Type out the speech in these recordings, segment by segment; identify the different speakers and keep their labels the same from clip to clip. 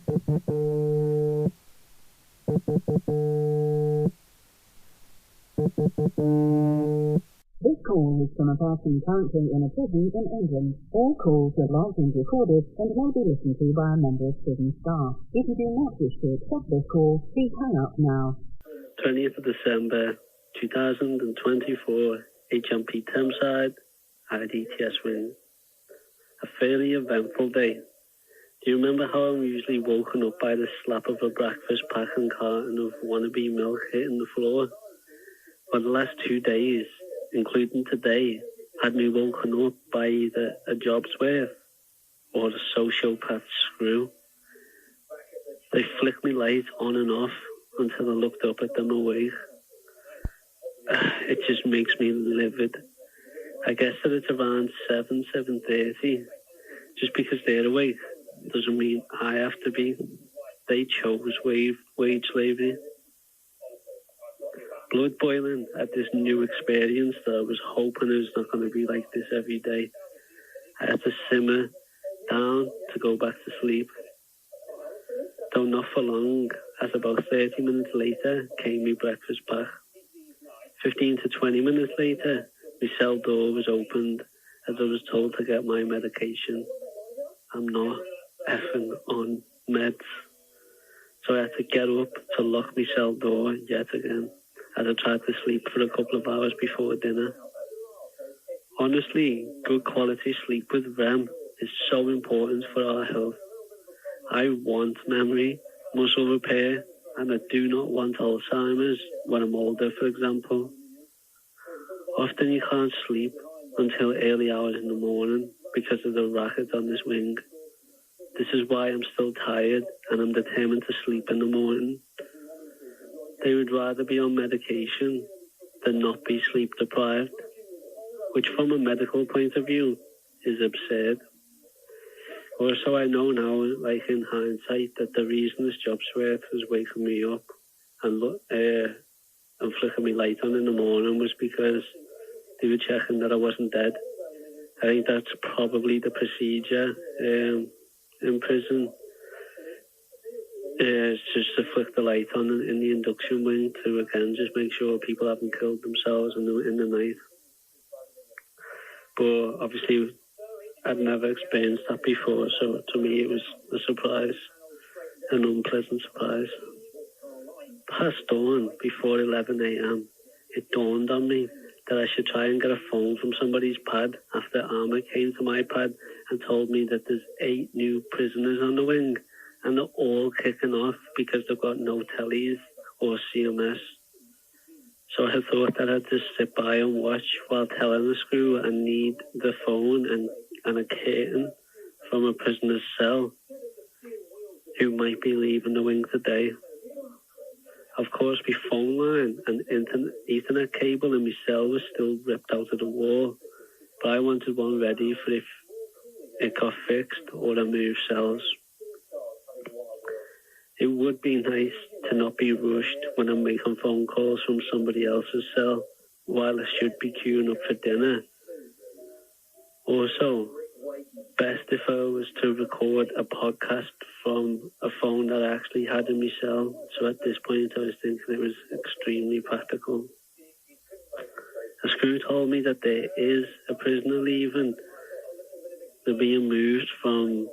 Speaker 1: This call is from a person currently in a prison in England. All calls are logged and recorded and may be listened to by a member of prison staff. If you do not wish to accept this call, please hang up now.
Speaker 2: 20th of December 2024, HMP Thameside, IDTS wing. A fairly eventful day. Do you remember how I'm usually woken up by the slap of a breakfast pack and carton of wannabe milk hitting the floor? Well, the last 2 days, including today, had me woken up by either a job's worth or a sociopath screw. They flicked me light on and off until I looked up at them awake. It just makes me livid. I guess that it's around 7:30. Just because they're awake doesn't mean I have to be. They chose wage slavery. Blood boiling at this new experience that I was hoping it was not going to be like this every day. I had to simmer down to go back to sleep. Though not for long, as about 30 minutes later came my breakfast back. 15 to 20 minutes later, my cell door was opened as I was told to get my medication. I'm not effing on meds. So I had to get up to lock my cell door yet again, as I tried to sleep for a couple of hours before dinner. Honestly, good quality sleep with REM is so important for our health. I want memory, muscle repair, and I do not want Alzheimer's when I'm older, for example. Often you can't sleep until early hours in the morning because of the racket on this wing. This is why I'm still tired and I'm determined to sleep in the morning. They would rather be on medication than not be sleep deprived, which from a medical point of view is absurd. Also, I know now, like in hindsight, that the reason this job's worth was waking me up and flicking me light on in the morning was because they were checking that I wasn't dead. I think that's probably the procedure in prison. It's just to flick the light on in the induction wing to, again, just make sure people haven't killed themselves in the night. But obviously, I'd never experienced that before, so to me it was a surprise, an unpleasant surprise. Past dawn, before 11 a.m, it dawned on me that I should try and get a phone from somebody's pad after Armour came to my pad and told me that there's 8 new prisoners on the wing, and they're all kicking off because they've got no tellies or CMS. So I thought that I'd just sit by and watch while telling the screw I need the phone and a curtain from a prisoner's cell who might be leaving the wing today. Of course, my phone line and Ethernet cable in my cell was still ripped out of the wall, but I wanted one ready for if it got fixed or I moved cells. It would be nice to not be rushed when I'm making phone calls from somebody else's cell while I should be queuing up for dinner. Also, best if I was to record a podcast from a phone that I actually had in my cell. So at this point I was thinking it was extremely practical. A screw told me that there is a prisoner leaving. They're being moved from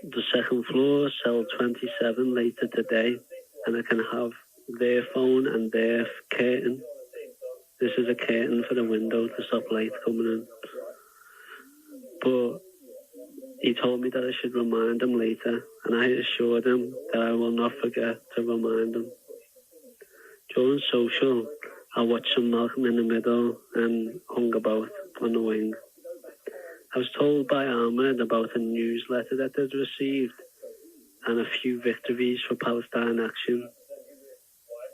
Speaker 2: the second floor, cell 27, later today, and I can have their phone and their curtain. This is a curtain for the window to stop light coming in. But he told me that I should remind him later, and I assured him that I will not forget to remind him. During social, I watched some Malcolm in the Middle and hung about on the wing. I was told by Ahmed about a newsletter that they'd received and a few victories for Palestine action,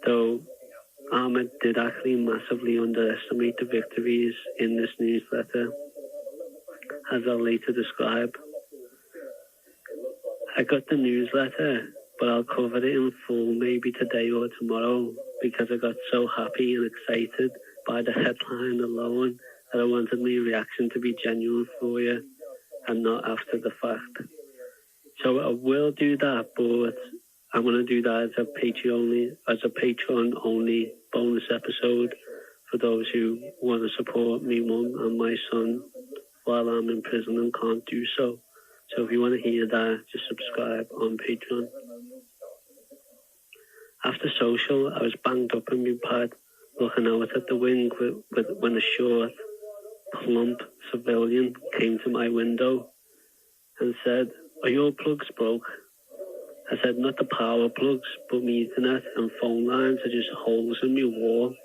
Speaker 2: though Ahmed did actually massively underestimate the victories in this newsletter, as I'll later describe. I got the newsletter, but I'll cover it in full maybe today or tomorrow because I got so happy and excited by the headline alone that I wanted my reaction to be genuine for you and not after the fact. So I will do that, but I'm going to do that as a Patreon only bonus episode for those who want to support me mum and my son while I'm in prison and can't do so. So if you want to hear that, just subscribe on Patreon. After social, I was banged up in my pad, looking out at the wing when a short, plump civilian came to my window and said, "Are your plugs broke?" I said, "Not the power plugs, but my internet and phone lines are just holes in my wall."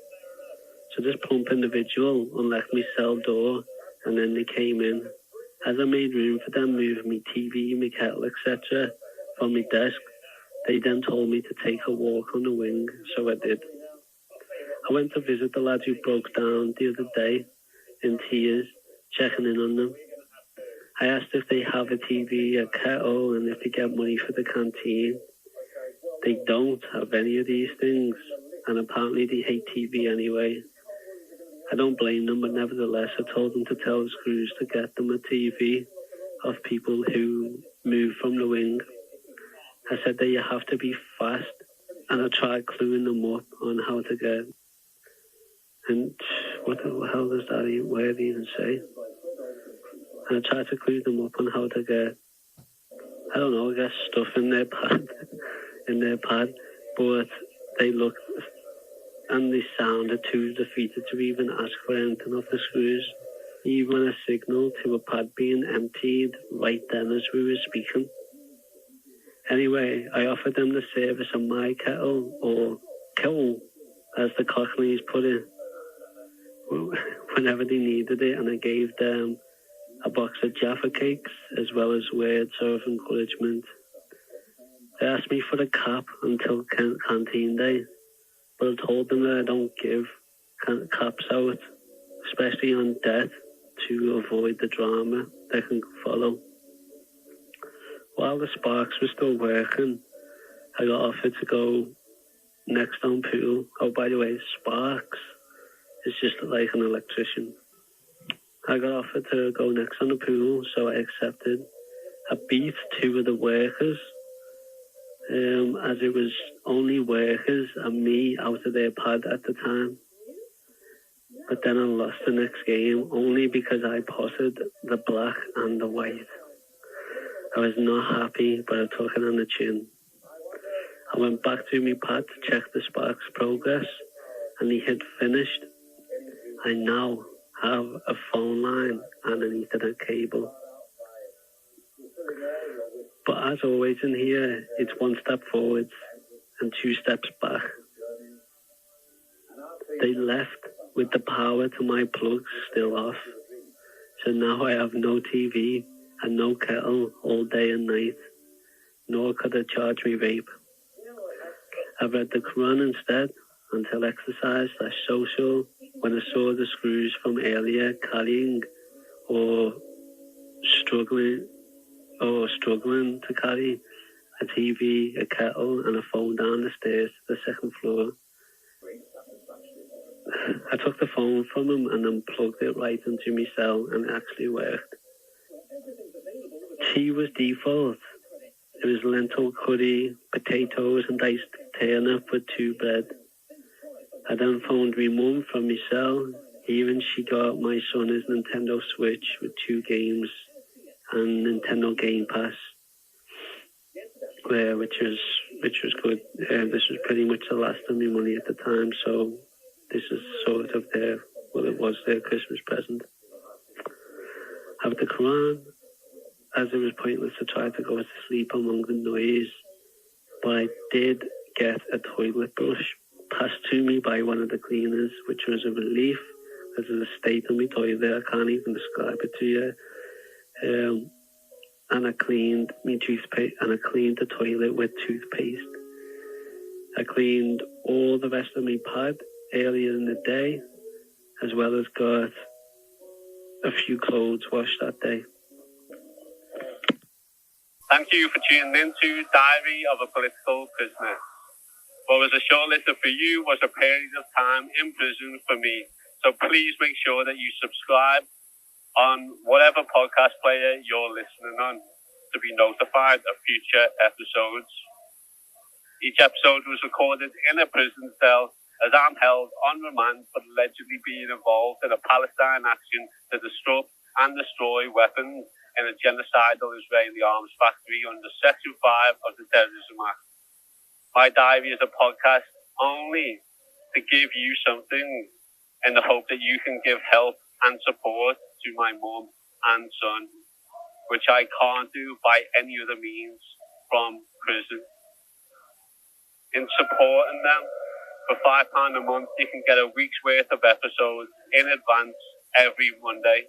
Speaker 2: So this plump individual unlocked my cell door, and then they came in. As I made room for them, moving my TV, my kettle, etc. from my desk, they then told me to take a walk on the wing, so I did. I went to visit the lads who broke down the other day, in tears, checking in on them. I asked if they have a TV, a kettle, and if they get money for the canteen. They don't have any of these things, and apparently they hate TV anyway. I don't blame them, but nevertheless, I told them to tell the screws to get them a TV of people who move from the wing. I said that you have to be fast, and I tried cluing them up on how to get. And what the hell does that word even say? And I tried to clue them up on how to get, I don't know, I guess stuff in their pad, but they looked and they sounded too defeated to even ask for anything off the screws, even a signal to a pad being emptied right then as we were speaking. Anyway, I offered them the service of my kettle, or kettle, as the Cockneys put it, whenever they needed it, and I gave them a box of Jaffa cakes, as well as words of encouragement. They asked me for a cap until canteen day, but I told them that I don't give caps out, especially on death, to avoid the drama that can follow. While the sparks were still working, I got offered to go next on pool. Oh, by the way, sparks is just like an electrician. I got offered to go next on the pool, so I accepted. I beat two of the workers, as it was only workers and me out of their pad at the time. But then I lost the next game, only because I potted the black and the white. I was not happy, but I took it on the chin. I went back to my pad to check the sparks progress, and he had finished. I now have a phone line and an Ethernet cable. But as always in here, it's one step forwards and two steps back. They left with the power to my plugs still off. So now I have no TV and no kettle all day and night, nor could I charge me vape. I read the Quran instead until exercise/social when I saw the screws from earlier carrying or struggling to carry a TV, a kettle and a phone down the stairs to the second floor. I took the phone from him and then plugged it right into my cell, and it actually worked. Tea was default. It was lentil curry, potatoes and diced turnip with 2 bread. I then phoned my mum from my cell. Even she got my son his Nintendo Switch with 2 games and Nintendo Game Pass, which was good. This was pretty much the last of my money at the time, so this is sort of it was their Christmas present. I have the Quran, as it was pointless to try to go to sleep among the noise, but I did get a toilet brush passed to me by one of the cleaners, which was a relief, because of the state of my toilet, I can't even describe it to you. And I cleaned my toothpaste, and I cleaned the toilet with toothpaste. I cleaned all the rest of my pad earlier in the day, as well as got a few clothes washed that day.
Speaker 3: Thank you for tuning in to Diary of a Political Prisoner. What was a short letter for you was a period of time in prison for me. So please make sure that you subscribe on whatever podcast player you're listening on. to be notified of future episodes. Each episode was recorded in a prison cell as I'm held on remand for allegedly being involved in a Palestine action to disrupt and destroy weapons in a genocidal Israeli arms factory under Section 5 of the Terrorism Act. My diary is a podcast only to give you something in the hope that you can give help and support to my mum and son, which I can't do by any other means from prison. In supporting them, for £5 a month, you can get a week's worth of episodes in advance every Monday.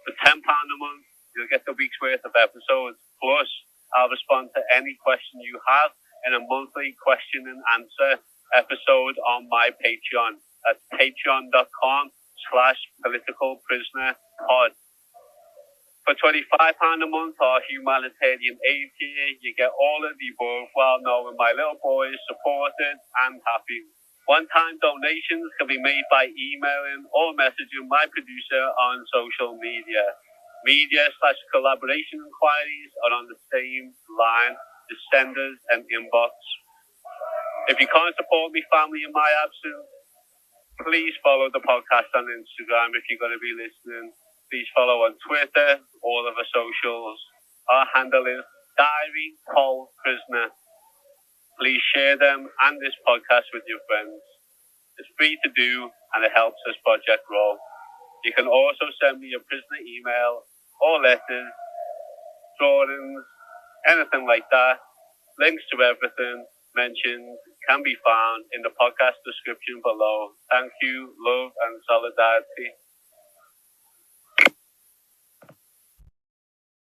Speaker 3: For £10 a month, you'll get the week's worth of episodes. Plus, I'll respond to any question you have in a monthly question and answer episode on my Patreon. That's patreon.com/politicalprisonerpod. For £25 a month or humanitarian aid tier, you get all of the above while knowing my little boy is supported and happy. One-time donations can be made by emailing or messaging my producer on social media. Media/collaboration inquiries are on the same line, the senders and inbox. If you can't support me, family, in my absence, please follow the podcast on Instagram if you're going to be listening. Please follow on Twitter, all of our socials. Our handle is Diary Pol Prisoner. Please share them and this podcast with your friends. It's free to do and it helps this project grow. You can also send me a prisoner email or letters, drawings, anything like that. Links to everything mentioned can be found in the podcast description below. Thank you, love and solidarity.